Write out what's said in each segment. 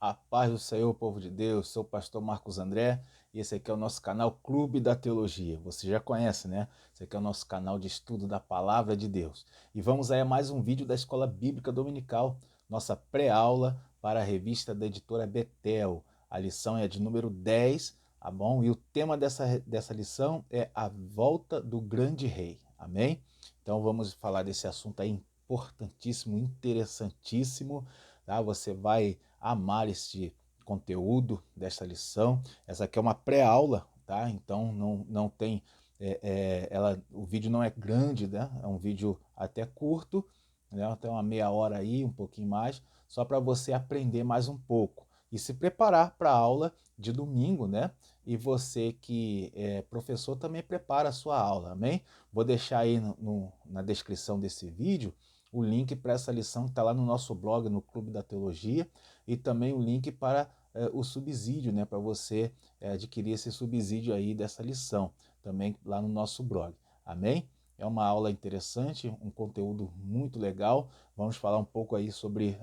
A paz do Senhor, povo de Deus, sou o pastor Marcos André e esse aqui é o nosso canal Clube da Teologia. Você já conhece, né? Esse aqui é o nosso canal de estudo da Palavra de Deus. E vamos aí a mais um vídeo da Escola Bíblica Dominical, nossa pré-aula para a revista da editora Betel. A lição é de número 10, tá bom? E o tema dessa lição é a volta do grande rei, amém? Então vamos falar desse assunto aí importantíssimo, interessantíssimo, tá? Você vai amar este conteúdo desta lição. Essa aqui é uma pré-aula, tá? Então não tem, o vídeo não é grande, né? É um vídeo até curto, né? Até uma meia hora aí, um pouquinho mais, só para você aprender mais um pouco e se preparar para a aula de domingo, né? E você que é professor também prepara a sua aula, amém? Vou deixar aí na descrição desse vídeo o link para essa lição que está lá no nosso blog, no Clube da Teologia, e também o link para o subsídio, né, para você adquirir esse subsídio aí dessa lição, também lá no nosso blog. Amém? É uma aula interessante, um conteúdo muito legal. Vamos falar um pouco aí sobre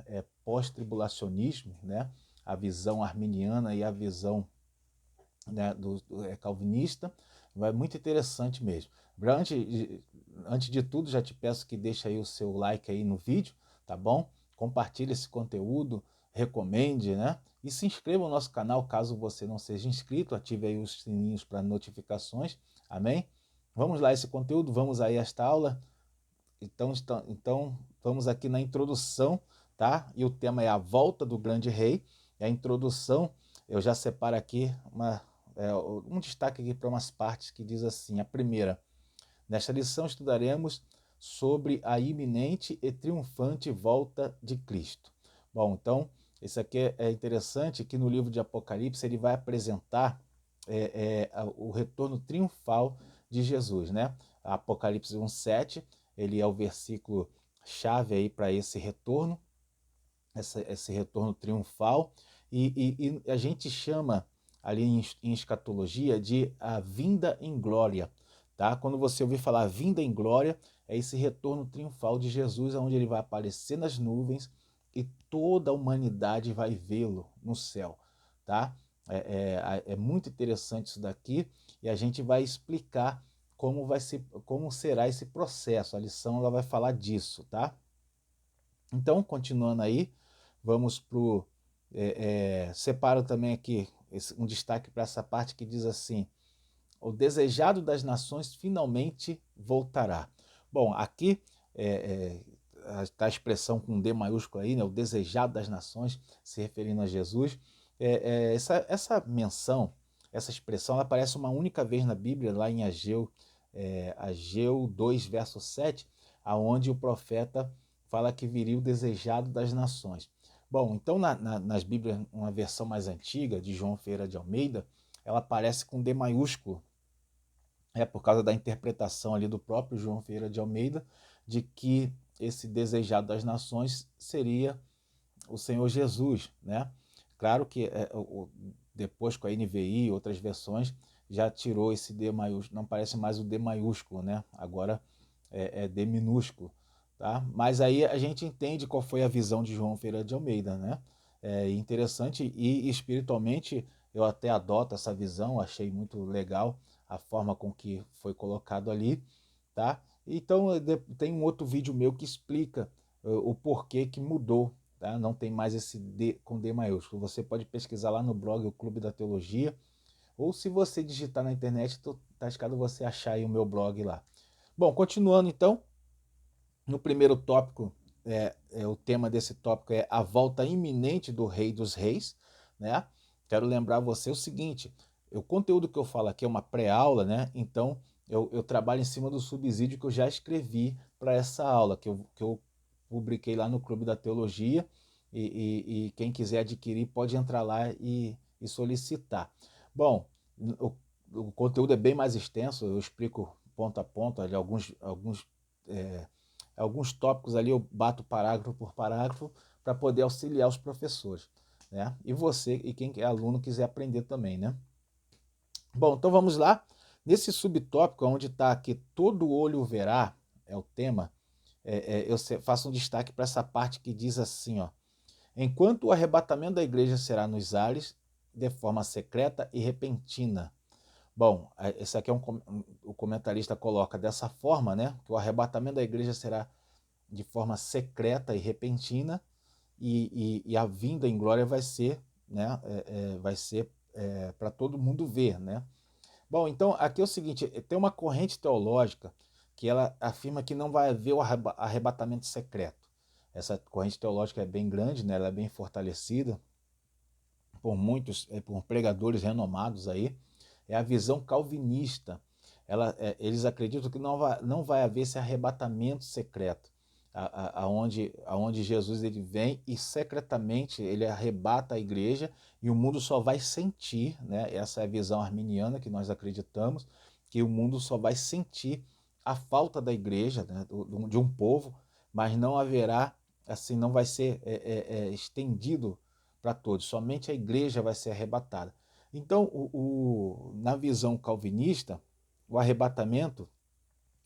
pós-tribulacionismo, né, a visão arminiana e a visão, né, calvinista. Vai muito interessante mesmo. Antes de tudo, já te peço que deixe aí o seu like aí no vídeo, tá bom? Compartilhe esse conteúdo, recomende, né? E se inscreva no nosso canal caso você não seja inscrito, ative aí os sininhos para notificações, amém? Vamos lá esse conteúdo, vamos aí a esta aula. Então vamos aqui na introdução, tá? E o tema é a volta do grande rei. E a introdução, eu já separo aqui um destaque aqui para umas partes que diz assim: a primeira, nesta lição estudaremos sobre a iminente e triunfante volta de Cristo. Bom, então, isso aqui é interessante que no livro de Apocalipse ele vai apresentar o retorno triunfal de Jesus, né? Apocalipse 1:7, ele é o versículo chave aí para esse retorno, esse retorno triunfal, e a gente chama ali em escatologia de a vinda em glória, tá? Quando você ouvir falar vinda em glória, é esse retorno triunfal de Jesus, onde ele vai aparecer nas nuvens e toda a humanidade vai vê-lo no céu, tá? É muito interessante isso daqui e a gente vai explicar como será esse processo. A lição ela vai falar disso, tá? Então, continuando aí, vamos para o. Separo também aqui um destaque para essa parte que diz assim: o desejado das nações finalmente voltará. Bom, aqui está a expressão com D maiúsculo aí, né, o desejado das nações, se referindo a Jesus. Essa menção, essa expressão, ela aparece uma única vez na Bíblia, lá em Ageu 2, verso 7, aonde o profeta fala que viria o desejado das nações. Bom, então nas Bíblias, uma versão mais antiga, de João Ferreira de Almeida, ela aparece com D maiúsculo, por causa da interpretação ali do próprio João Ferreira de Almeida, de que esse desejado das nações seria o Senhor Jesus, né? Claro que depois com a NVI e outras versões já tirou esse D maiúsculo, não parece mais o D maiúsculo, né? Agora é D minúsculo, tá? Mas aí a gente entende qual foi a visão de João Ferreira de Almeida, né? É interessante e espiritualmente eu até adoto essa visão, achei muito legal a forma com que foi colocado ali, tá? Então tem um outro vídeo meu que explica o porquê que mudou, tá? Não tem mais esse D com D maiúsculo. Você pode pesquisar lá no blog O Clube da Teologia, ou se você digitar na internet, tá escado você achar aí o meu blog lá. Bom, continuando então, no primeiro tópico, o tema desse tópico é a volta iminente do Rei dos Reis, né? Quero lembrar você o seguinte: o conteúdo que eu falo aqui é uma pré-aula, né? Então eu trabalho em cima do subsídio que eu já escrevi para essa aula, que eu publiquei lá no Clube da Teologia, e quem quiser adquirir pode entrar lá e solicitar. Bom, o, o conteúdo é bem mais extenso, eu explico ponto a ponto, ali, alguns tópicos ali eu bato parágrafo por parágrafo para poder auxiliar os professores, né? E você e quem é aluno quiser aprender também, né? Bom, então vamos lá. Nesse subtópico, onde está aqui todo olho verá, é o tema, eu faço um destaque para essa parte que diz assim, ó: enquanto o arrebatamento da igreja será nos ares, de forma secreta e repentina. Bom, esse aqui o comentarista coloca dessa forma, né? Que o arrebatamento da igreja será de forma secreta e repentina, e a vinda em glória vai ser, né? Vai ser para todo mundo ver, né? Bom, então aqui é o seguinte: tem uma corrente teológica que ela afirma que não vai haver o arrebatamento secreto. Essa corrente teológica é bem grande, né? Ela é bem fortalecida por muitos, por pregadores renomados aí. É a visão calvinista. Eles acreditam que não vai haver esse arrebatamento secreto, aonde Jesus ele vem e secretamente ele arrebata a igreja e o mundo só vai sentir, né? Essa é a visão arminiana que nós acreditamos, que o mundo só vai sentir a falta da igreja, né? De um povo, mas não haverá, assim, não vai ser estendido para todos, somente a igreja vai ser arrebatada. Então, na visão calvinista, o arrebatamento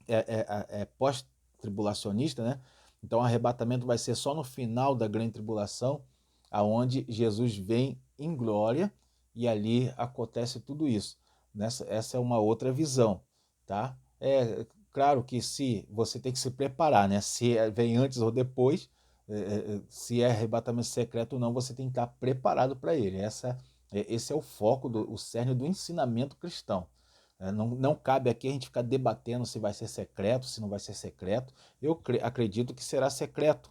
é pós-tribulacionista, né? Então, o arrebatamento vai ser só no final da grande tribulação, aonde Jesus vem em glória e ali acontece tudo isso. Essa é uma outra visão, tá? É claro que se você tem que se preparar, né? Se vem antes ou depois, se é arrebatamento secreto ou não, você tem que estar preparado para ele. Esse é o foco, o cerne do ensinamento cristão. Não cabe aqui a gente ficar debatendo se vai ser secreto, se não vai ser secreto. Eu acredito que será secreto,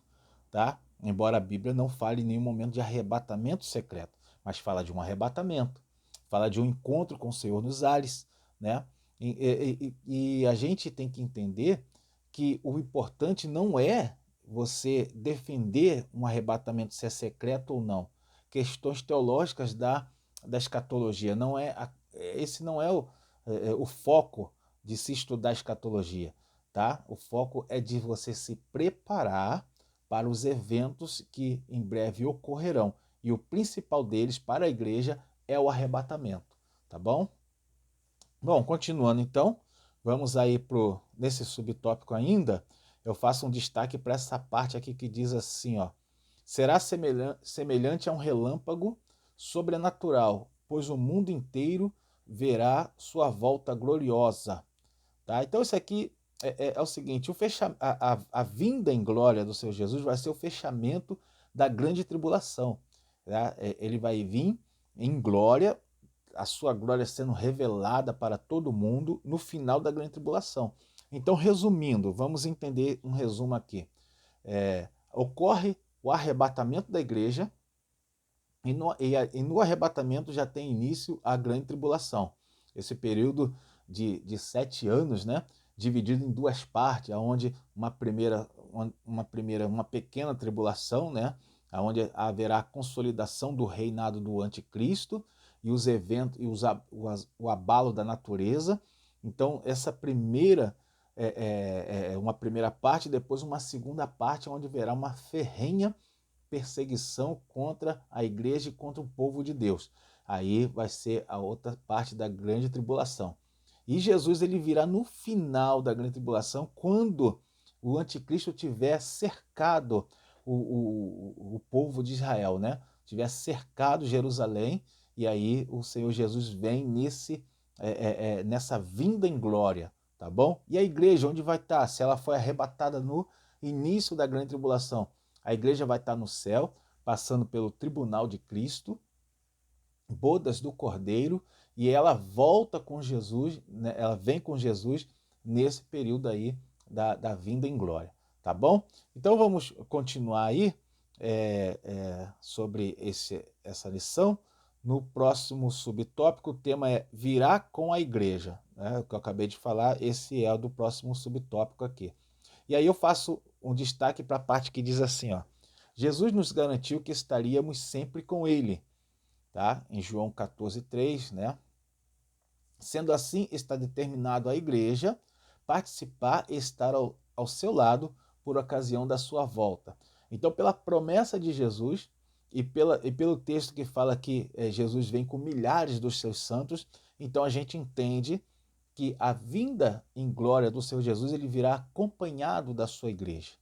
tá? Embora a Bíblia não fale em nenhum momento de arrebatamento secreto, mas fala de um arrebatamento, fala de um encontro com o Senhor nos ares, né? E a gente tem que entender que o importante não é você defender um arrebatamento, se é secreto ou não. Questões teológicas da escatologia. Esse não é o foco de se estudar escatologia, tá? O foco é de você se preparar para os eventos que em breve ocorrerão. E o principal deles para a igreja é o arrebatamento, tá bom? Bom, continuando então, vamos aí nesse subtópico ainda, eu faço um destaque para essa parte aqui que diz assim, ó: será semelhante a um relâmpago sobrenatural, pois o mundo inteiro verá sua volta gloriosa. Tá? Então isso aqui é o seguinte: a vinda em glória do Senhor Jesus vai ser o fechamento da grande tribulação. Tá? Ele vai vir em glória, a sua glória sendo revelada para todo mundo no final da grande tribulação. Então, resumindo, vamos entender um resumo aqui. Ocorre o arrebatamento da igreja, e no arrebatamento já tem início a grande tribulação. Esse período de 7 anos, né, dividido em duas partes, onde uma pequena tribulação, né, onde haverá a consolidação do reinado do anticristo e os eventos e o abalo da natureza. Então, essa primeira uma primeira parte, depois uma segunda parte, onde haverá uma ferrenha perseguição contra a igreja e contra o povo de Deus. Aí vai ser a outra parte da grande tribulação. E Jesus ele virá no final da grande tribulação, quando o anticristo tiver cercado o povo de Israel, né? Tiver cercado Jerusalém, e aí o Senhor Jesus vem nessa vinda em glória, tá bom? E a igreja, onde vai estar? Se ela foi arrebatada no início da grande tribulação, a igreja vai estar no céu, passando pelo tribunal de Cristo, bodas do Cordeiro, e ela volta com Jesus, né? Ela vem com Jesus nesse período aí da vinda em glória, tá bom? Então vamos continuar aí sobre essa lição. No próximo subtópico, o tema é virá com a igreja, né? O que eu acabei de falar, esse é o do próximo subtópico aqui. E aí eu faço um destaque para a parte que diz assim, ó: Jesus nos garantiu que estaríamos sempre com ele, tá? Em João 14:3, né? Sendo assim, está determinado à igreja participar e estar ao seu lado por ocasião da sua volta. Então, pela promessa de Jesus e pelo texto que fala que Jesus vem com milhares dos seus santos, então a gente entende que a vinda em glória do Senhor Jesus ele virá acompanhado da sua igreja,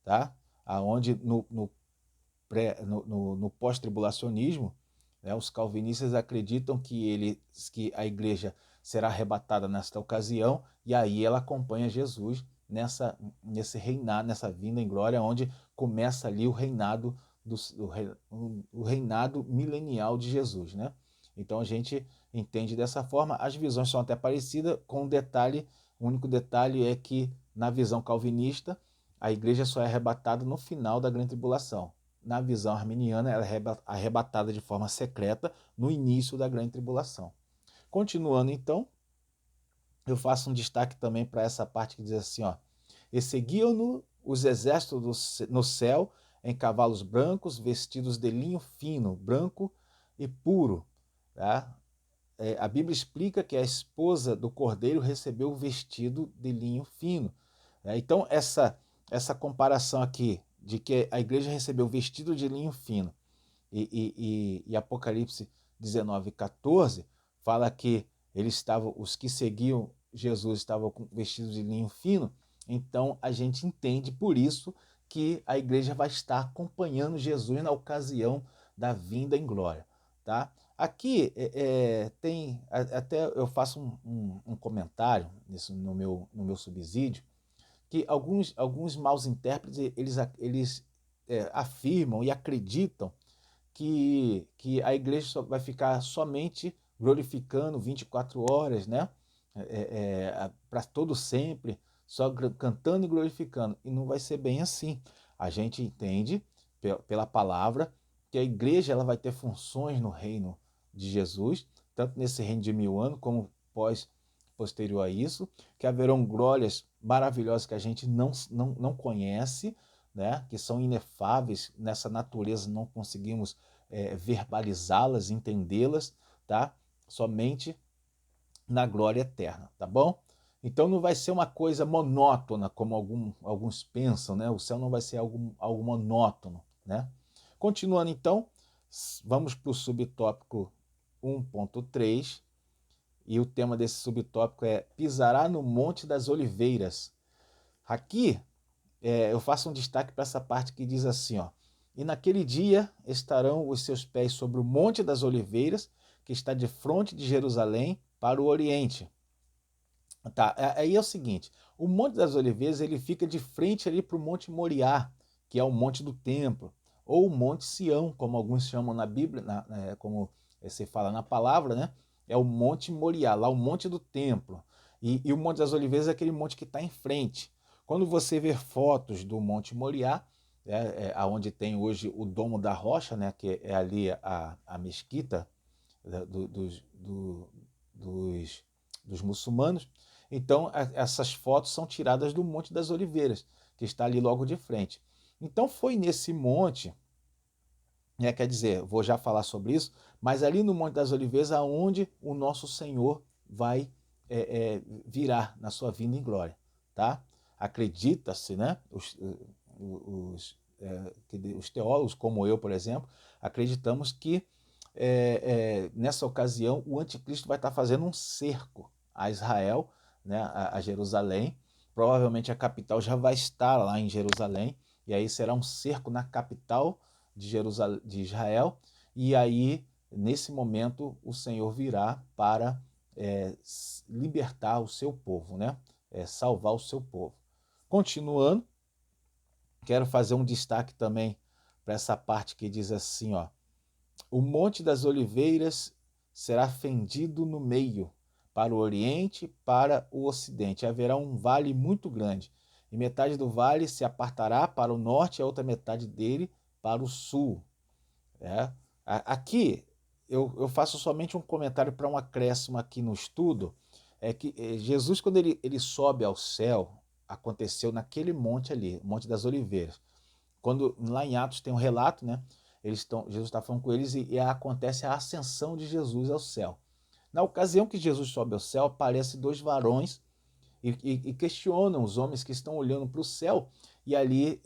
tá? Aonde no no pós-tribulacionismo, né, os calvinistas acreditam que a igreja será arrebatada nesta ocasião, e aí ela acompanha Jesus nesse reinado, nessa vinda em glória, onde começa ali o reinado, o reinado milenial de Jesus, né? Então a gente entende dessa forma. As visões são até parecidas, com um detalhe, o único detalhe é que na visão calvinista a igreja só é arrebatada no final da grande tribulação. Na visão arminiana, ela é arrebatada de forma secreta no início da grande tribulação. Continuando então, eu faço um destaque também para essa parte que diz assim, ó: e seguiam-no os exércitos no céu em cavalos brancos, vestidos de linho fino, branco e puro. Tá? A Bíblia explica que a esposa do cordeiro recebeu o vestido de linho fino. Então, essa comparação aqui de que a igreja recebeu o vestido de linho fino e Apocalipse 19:14 fala que os que seguiam Jesus estavam com vestidos de linho fino. Então a gente entende por isso que a igreja vai estar acompanhando Jesus na ocasião da vinda em glória, tá? Aqui tem, até eu faço um comentário no meu subsídio, que alguns maus intérpretes eles afirmam e acreditam que a igreja vai ficar somente glorificando 24 horas, né? Para todo sempre, só cantando e glorificando. E não vai ser bem assim. A gente entende pela palavra que a igreja ela vai ter funções no reino de Jesus, tanto nesse reino de 1000 anos como posterior a isso, que haverão glórias maravilhosas que a gente não conhece, né, que são inefáveis nessa natureza, não conseguimos verbalizá-las, entendê-las, tá? Somente na glória eterna, tá bom? Então não vai ser uma coisa monótona, como alguns pensam, né? O céu não vai ser algo monótono, né? Continuando então, vamos para o subtópico 1.3, e o tema desse subtópico é pisará no Monte das Oliveiras. Aqui eu faço um destaque para essa parte que diz assim, ó: e naquele dia estarão os seus pés sobre o Monte das Oliveiras, que está de frente de Jerusalém para o Oriente. Tá, aí é o seguinte, o Monte das Oliveiras ele fica de frente ali para o Monte Moriá, que é o Monte do Templo, ou o Monte Sião, como alguns chamam na Bíblia, como se fala na palavra, né? É o Monte Moriá, lá o Monte do Templo. E o Monte das Oliveiras é aquele monte que está em frente. Quando você vê fotos do Monte Moriá, onde tem hoje o Domo da Rocha, né, que é ali a mesquita dos muçulmanos, então essas fotos são tiradas do Monte das Oliveiras, que está ali logo de frente. Então foi nesse monte, quer dizer, vou já falar sobre isso, mas ali no Monte das Oliveiras aonde o nosso Senhor vai virar na sua vinda em glória, tá? Acredita-se, né? Os teólogos, como eu, por exemplo, acreditamos que nessa ocasião o anticristo vai estar fazendo um cerco a Israel, né, a Jerusalém. Provavelmente a capital já vai estar lá em Jerusalém, e aí será um cerco na capital de Israel, e aí nesse momento o Senhor virá para libertar o seu povo, né? Salvar o seu povo. Continuando, quero fazer um destaque também para essa parte que diz assim, ó: o Monte das Oliveiras será fendido no meio, para o oriente, para o ocidente. Haverá um vale muito grande, e metade do vale se apartará para o norte, e a outra metade dele para o sul. Aqui eu faço somente um comentário para um acréscimo aqui no estudo, é que Jesus, quando ele sobe ao céu, aconteceu naquele monte ali, Monte das Oliveiras. Quando lá em Atos tem um relato, né? Jesus está falando com eles e acontece a ascensão de Jesus ao céu. Na ocasião que Jesus sobe ao céu, aparecem dois varões e questionam os homens que estão olhando para o céu, e ali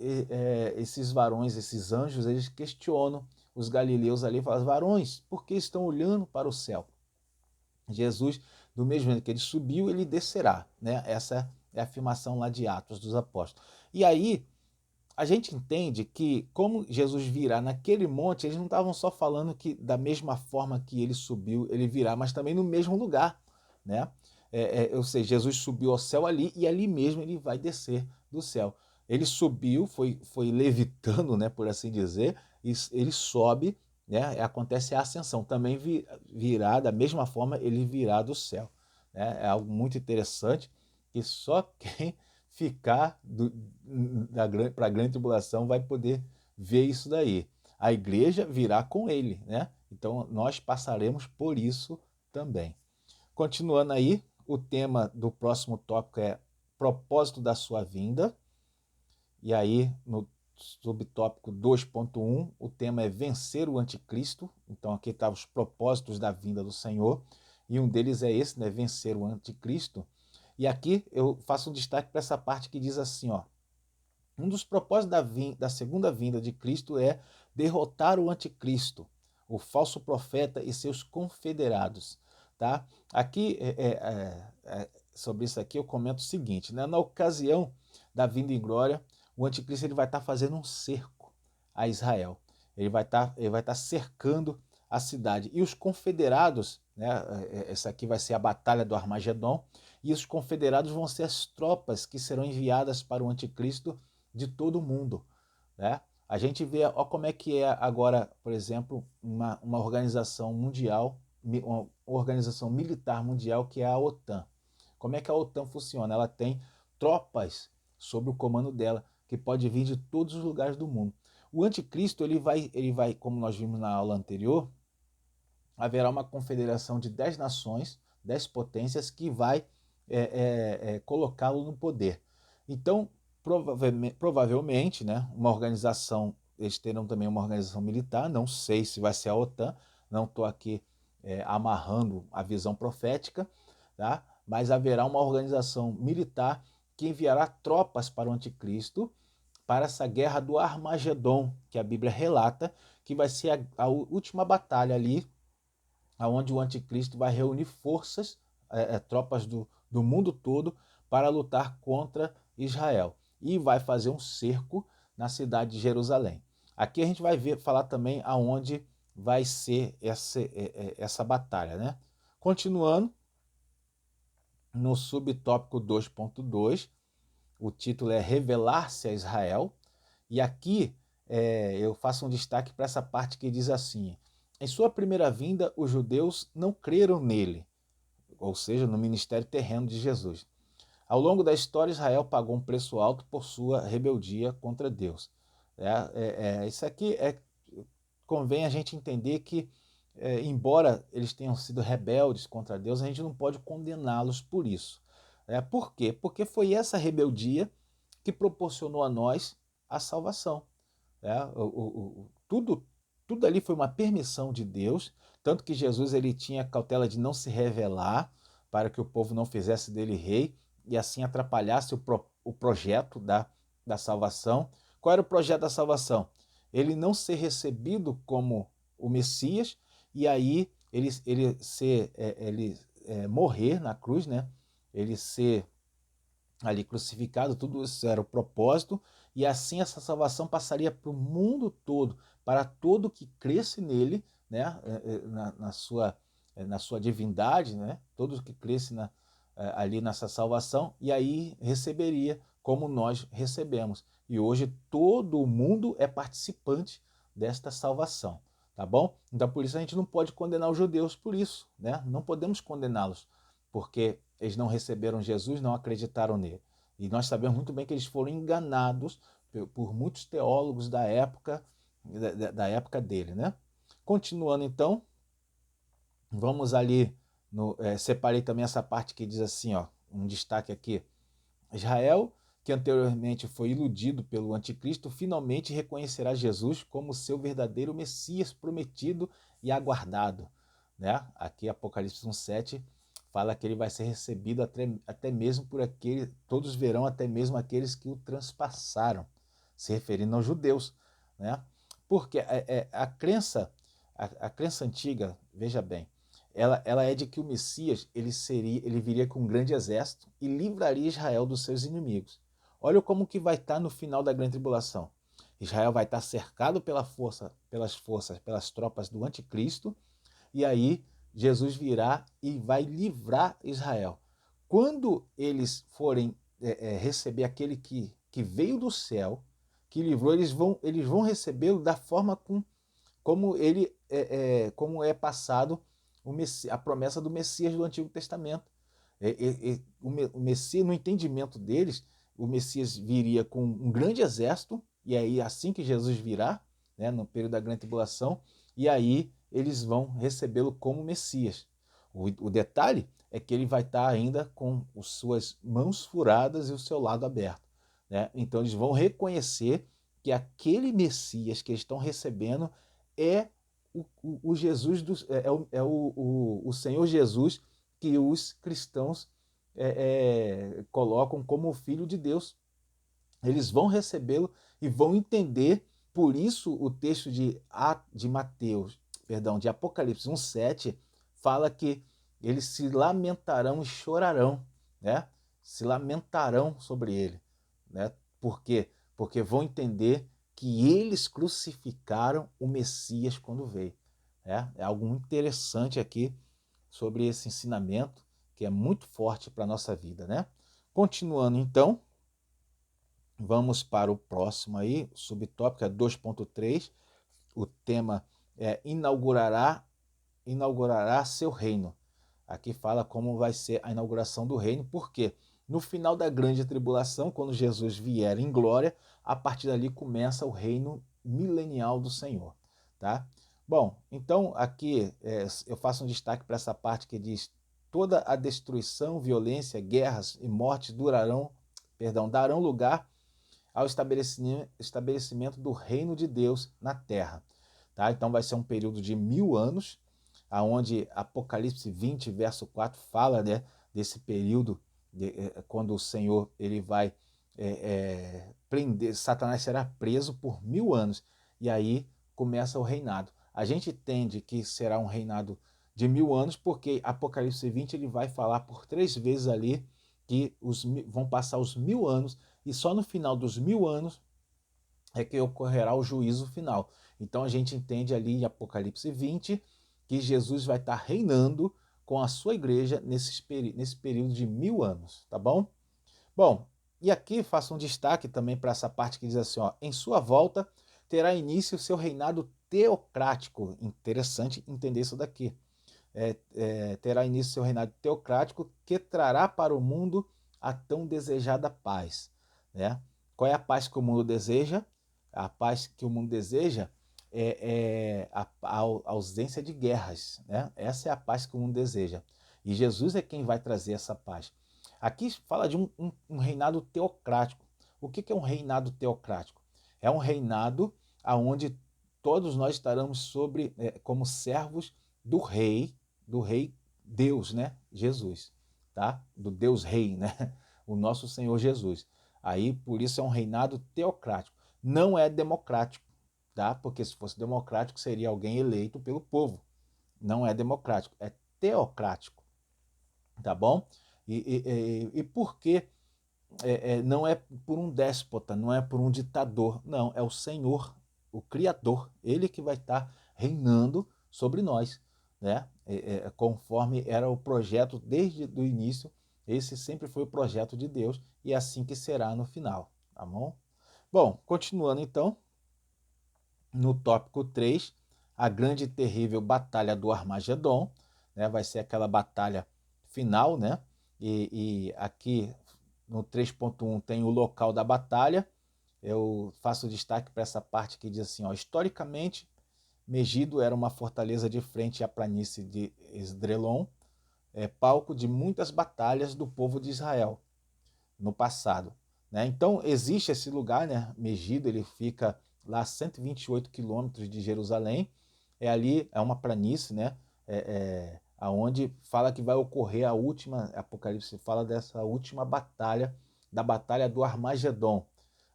esses varões, esses anjos, eles questionam os galileus ali, falam: varões, por que estão olhando para o céu? Jesus, do mesmo jeito que ele subiu, ele descerá, né? Essa é a afirmação lá de Atos dos Apóstolos. E aí a gente entende que, como Jesus virá naquele monte, eles não estavam só falando que da mesma forma que ele subiu, ele virá, mas também no mesmo lugar, né? Ou seja, Jesus subiu ao céu ali e ali mesmo ele vai descer do céu. Ele subiu, foi levitando, né, por assim dizer, e ele sobe, né? Acontece a ascensão. Também virá, da mesma forma, ele virá do céu. Né? É algo muito interessante que só quem ficar para a grande tribulação vai poder ver isso daí. A igreja virá com ele, né? Então nós passaremos por isso também. Continuando aí, o tema do próximo tópico é propósito da sua vinda. E aí, no subtópico 2.1, o tema é vencer o anticristo. Então aqui estão os propósitos da vinda do Senhor. E um deles é esse, né? Vencer o anticristo. E aqui eu faço um destaque para essa parte que diz assim, ó. Um dos propósitos da segunda vinda de Cristo é derrotar o anticristo, o falso profeta e seus confederados. Tá? Aqui, sobre isso aqui, eu comento o seguinte, né? Na ocasião da vinda em glória, o anticristo ele vai estar fazendo um cerco a Israel. Ele vai estar cercando a cidade. E os confederados, né? Essa aqui vai ser a batalha do Armagedon, e os confederados vão ser as tropas que serão enviadas para o anticristo de todo mundo, né? A gente vê ó, como é que é agora, por exemplo, uma organização mundial, uma organização militar mundial que é a OTAN. Como é que a OTAN funciona? Ela tem tropas sob o comando dela, que pode vir de todos os lugares do mundo. O anticristo, ele vai, como nós vimos na aula anterior, haverá uma confederação de 10 nações, 10 potências, que vai colocá-lo no poder. Então, provavelmente, né, uma organização, eles terão também uma organização militar, não sei se vai ser a OTAN, não estou aqui amarrando a visão profética, tá? Mas haverá uma organização militar que enviará tropas para o anticristo, para essa guerra do Armagedon, que a Bíblia relata, que vai ser a última batalha ali, onde o anticristo vai reunir forças, tropas do mundo todo, para lutar contra Israel. E vai fazer um cerco na cidade de Jerusalém. Aqui a gente vai falar também aonde vai ser essa batalha, né? Continuando, no subtópico 2.2, o título é Revelar-se a Israel. E aqui eu faço um destaque para essa parte que diz assim: em sua primeira vinda, os judeus não creram nele, ou seja, no ministério terreno de Jesus. Ao longo da história, Israel pagou um preço alto por sua rebeldia contra Deus. Isso aqui convém a gente entender que, embora eles tenham sido rebeldes contra Deus, a gente não pode condená-los por isso. Por quê? Porque foi essa rebeldia que proporcionou a nós a salvação. Tudo ali foi uma permissão de Deus, tanto que Jesus ele tinha cautela de não se revelar para que o povo não fizesse dele rei e assim atrapalhasse o projeto da salvação. Qual era o projeto da salvação? Ele não ser recebido como o Messias e aí ele morrer na cruz, né? Ele ser ali crucificado, tudo isso era o propósito, e assim essa salvação passaria para o mundo todo, para todo que cresce nele, né, na sua divindade, né, todo que cresce ali nessa salvação, e aí receberia como nós recebemos. E hoje todo o mundo é participante desta salvação, tá bom? Então por isso a gente não pode condenar os judeus por isso, né? Não podemos condená-los, porque eles não receberam Jesus, não acreditaram nele. E nós sabemos muito bem que eles foram enganados por muitos teólogos da época, da época dele, né? Continuando então, vamos ali, separei também essa parte que diz assim, ó, um destaque aqui. Israel, que anteriormente foi iludido pelo anticristo, finalmente reconhecerá Jesus como seu verdadeiro Messias prometido e aguardado. Né? Aqui Apocalipse 1,7 fala que ele vai ser recebido até mesmo por aqueles, todos verão até mesmo aqueles que o transpassaram, se referindo aos judeus. Né? Porque a crença antiga, veja bem, ela é de que o Messias ele viria com um grande exército e livraria Israel dos seus inimigos. Olha como que vai estar no final da grande tribulação. Israel vai estar cercado pelas tropas do anticristo, e aí Jesus virá e vai livrar Israel. Quando eles forem receber aquele que veio do céu, que livrou, eles vão recebê-lo da forma como é passado a promessa do Messias do Antigo Testamento. O Messias, no entendimento deles, o Messias viria com um grande exército, e aí assim que Jesus virá, né, no período da grande tribulação, e aí eles vão recebê-lo como Messias. O detalhe é que ele vai estar ainda com as suas mãos furadas e o seu lado aberto, né? Então eles vão reconhecer que aquele Messias que eles estão recebendo é o Jesus o Senhor Jesus que os cristãos colocam como filho de Deus. Eles vão recebê-lo e vão entender. Por isso o texto de Apocalipse 1:7 fala que eles se lamentarão e chorarão, né? Se lamentarão sobre ele, né? Por quê? Porque vão entender que eles crucificaram o Messias quando veio. É algo interessante aqui sobre esse ensinamento que é muito forte para a nossa vida, né? Continuando então, vamos para o próximo aí, subtópico é 2.3, o tema é inaugurará seu reino. Aqui fala como vai ser a inauguração do reino, porque no final da grande tribulação, quando Jesus vier em glória, a partir dali começa o reino milenial do Senhor, tá? Bom, então aqui eu faço um destaque para essa parte que diz: toda a destruição, violência, guerras e mortes darão lugar ao estabelecimento do reino de Deus na terra. Tá? Então vai ser um período de 1000 anos, aonde Apocalipse 20, verso 4, fala, né, desse período quando o Senhor ele vai prender, Satanás será preso por 1000 anos, e aí começa o reinado. A gente entende que será um reinado de 1000 anos, porque Apocalipse 20 ele vai falar por 3 vezes ali que vão passar os 1000 anos, e só no final dos 1000 anos é que ocorrerá o juízo final. Então a gente entende ali em Apocalipse 20 que Jesus vai estar reinando com a sua igreja nesse período de 1000 anos, tá bom? Bom, e aqui faço um destaque também para essa parte que diz assim, ó, em sua volta terá início o seu reinado teocrático. Interessante entender isso daqui. Terá início o seu reinado teocrático que trará para o mundo a tão desejada paz, né? Qual é a paz que o mundo deseja? A paz que o mundo deseja é a ausência de guerras, né? Essa é a paz que o mundo deseja. E Jesus é quem vai trazer essa paz. Aqui fala de um reinado teocrático. O que é um reinado teocrático? É um reinado onde todos nós estaremos como servos do rei Deus, né? Jesus, tá? Do Deus Rei, né? O nosso Senhor Jesus. Aí, por isso é um reinado teocrático. Não é democrático, tá? Porque se fosse democrático, seria alguém eleito pelo povo. Não é democrático, é teocrático, tá bom? E por que não é por um déspota, não é por um ditador, não, é o Senhor, o Criador, ele que vai estar reinando sobre nós, né? Conforme era o projeto desde o início, esse sempre foi o projeto de Deus e é assim que será no final, tá bom? Bom, continuando então, no tópico 3, a grande e terrível batalha do Armagedon, né? Vai ser aquela batalha final, né? E aqui no 3.1 tem o local da batalha. Eu faço destaque para essa parte que diz assim, ó, historicamente, Megido era uma fortaleza de frente à planície de Esdrelon, palco de muitas batalhas do povo de Israel no passado, né? Então existe esse lugar, né? Megido, ele fica lá a 128 quilômetros de Jerusalém, ali, é uma planície, né? Aonde fala que vai ocorrer a última, Apocalipse fala dessa última batalha, da batalha do Armagedon,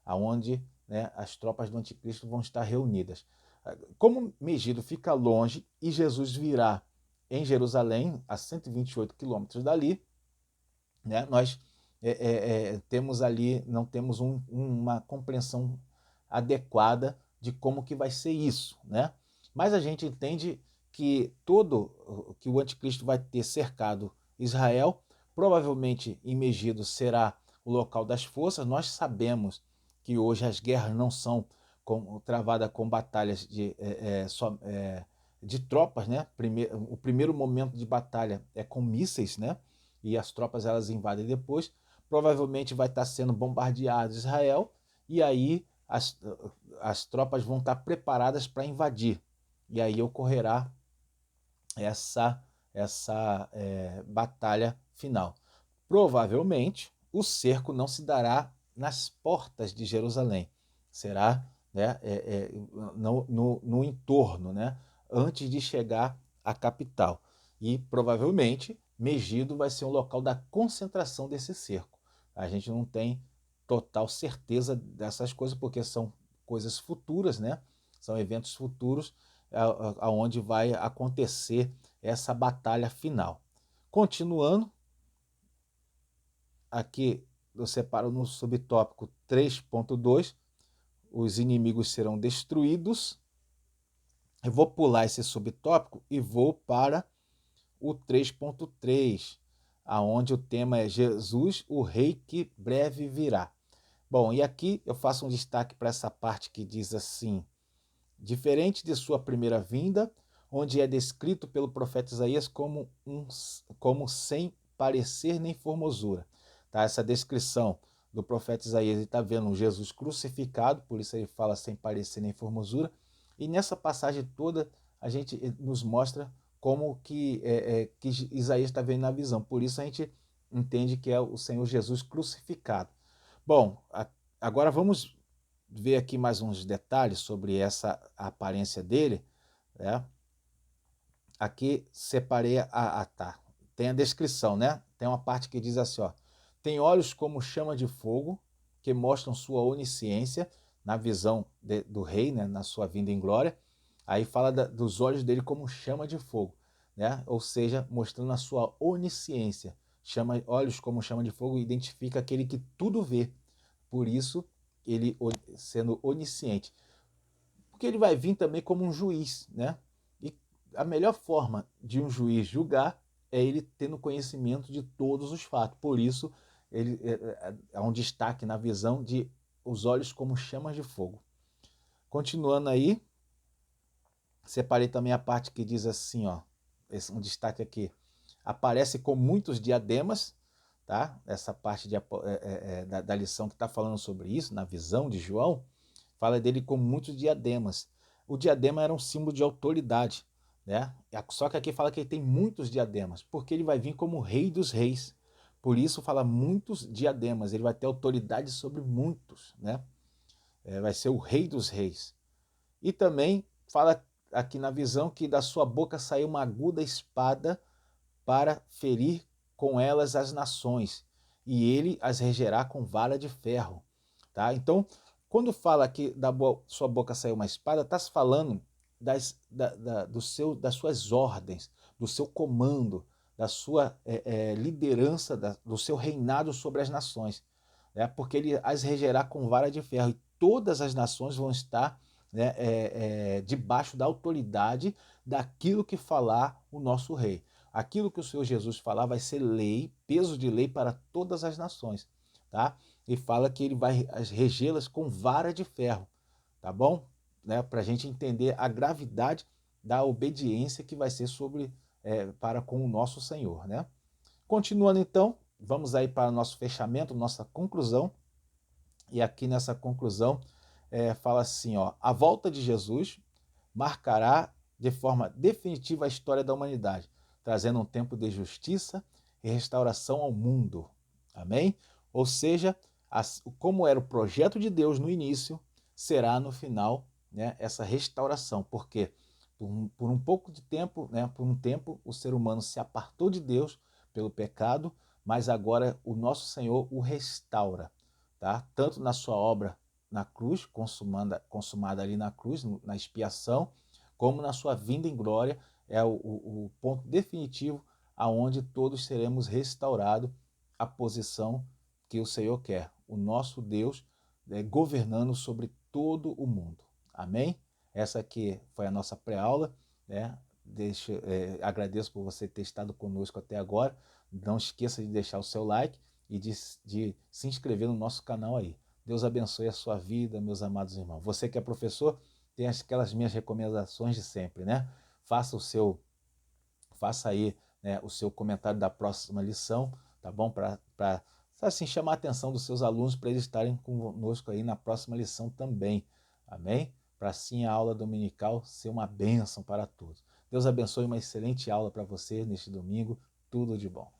aonde, né, as tropas do anticristo vão estar reunidas. Como Megido fica longe e Jesus virá em Jerusalém, a 128 quilômetros dali, né, nós temos ali, não temos uma compreensão adequada de como que vai ser isso, né? Mas a gente entende que que o anticristo vai ter cercado Israel, provavelmente em Megido será o local das forças. Nós sabemos que hoje as guerras não são travadas com batalhas de tropas, né? O primeiro momento de batalha é com mísseis, né? E as tropas elas invadem depois. Provavelmente vai estar sendo bombardeado Israel e aí as tropas vão estar preparadas para invadir. E aí ocorrerá essa batalha final. Provavelmente o cerco não se dará nas portas de Jerusalém, será, né, no entorno, né, antes de chegar à capital. E provavelmente Megido vai ser um local da concentração desse cerco. A gente não tem total certeza dessas coisas, porque são coisas futuras, né? São eventos futuros aonde vai acontecer essa batalha final. Continuando, aqui eu separo no subtópico 3.2, os inimigos serão destruídos. Eu vou pular esse subtópico e vou para o 3.3, aonde o tema é Jesus, o rei que breve virá. Bom, e aqui eu faço um destaque para essa parte que diz assim: diferente de sua primeira vinda, onde é descrito pelo profeta Isaías como sem parecer nem formosura. Tá? Essa descrição do profeta Isaías, ele está vendo um Jesus crucificado, por isso ele fala sem parecer nem formosura, e nessa passagem toda a gente nos mostra como que Isaías está vendo na visão, por isso a gente entende que é o Senhor Jesus crucificado. Bom, agora vamos ver aqui mais uns detalhes sobre essa aparência dele, né? Aqui separei tá. Tem a descrição, né? Tem uma parte que diz assim, ó: tem olhos como chama de fogo, que mostram sua onisciência na visão do rei, né? Na sua vinda em glória. Aí fala dos olhos dele como chama de fogo, né? Ou seja, mostrando a sua onisciência. Olhos como chama de fogo identifica aquele que tudo vê. Por isso, ele sendo onisciente. Porque ele vai vir também como um juiz, né? E a melhor forma de um juiz julgar é ele tendo conhecimento de todos os fatos. Por isso, ele é um destaque na visão de os olhos como chamas de fogo. Continuando aí, separei também a parte que diz assim, ó, um destaque aqui: aparece com muitos diademas, tá? Essa parte da lição que está falando sobre isso, na visão de João, fala dele com muitos diademas. O diadema era um símbolo de autoridade, né? Só que aqui fala que ele tem muitos diademas, porque ele vai vir como rei dos reis. Por isso fala muitos diademas, ele vai ter autoridade sobre muitos, né? Vai ser o rei dos reis. E também fala aqui na visão que da sua boca saiu uma aguda espada para ferir com elas as nações, e ele as regerá com vara de ferro. Tá? Então, quando fala que sua boca saiu uma espada, está se falando das suas ordens, do seu comando, da sua liderança, do seu reinado sobre as nações. Né? Porque ele as regerá com vara de ferro, e todas as nações vão estar, né, debaixo da autoridade daquilo que falar o nosso rei. Aquilo que o Senhor Jesus falar vai ser lei, peso de lei para todas as nações, tá? E fala que ele vai regê-las com vara de ferro, tá bom? Né? Para a gente entender a gravidade da obediência que vai ser para com o nosso Senhor, né? Continuando então, vamos aí para o nosso fechamento, nossa conclusão. E aqui nessa conclusão fala assim, ó: a volta de Jesus marcará de forma definitiva a história da humanidade, trazendo um tempo de justiça e restauração ao mundo. Amém? Ou seja, como era o projeto de Deus no início, será no final, né, essa restauração. Porque por um pouco de tempo, né, por um tempo, o ser humano se apartou de Deus pelo pecado, mas agora o nosso Senhor o restaura, tá? Tanto na sua obra na cruz, consumada ali na cruz, na expiação, como na sua vinda em glória, é o ponto definitivo aonde todos seremos restaurados à posição que o Senhor quer, o nosso Deus governando sobre todo o mundo. Amém? Essa aqui foi a nossa pré-aula, né? Agradeço por você ter estado conosco até agora. Não esqueça de deixar o seu like e de se inscrever no nosso canal aí. Deus abençoe a sua vida, meus amados irmãos. Você que é professor, tem aquelas minhas recomendações de sempre, né? Faça aí, né, o seu comentário da próxima lição, tá bom? Para assim, chamar a atenção dos seus alunos para eles estarem conosco aí na próxima lição também. Amém? Para assim a aula dominical ser uma bênção para todos. Deus abençoe, uma excelente aula para você neste domingo. Tudo de bom.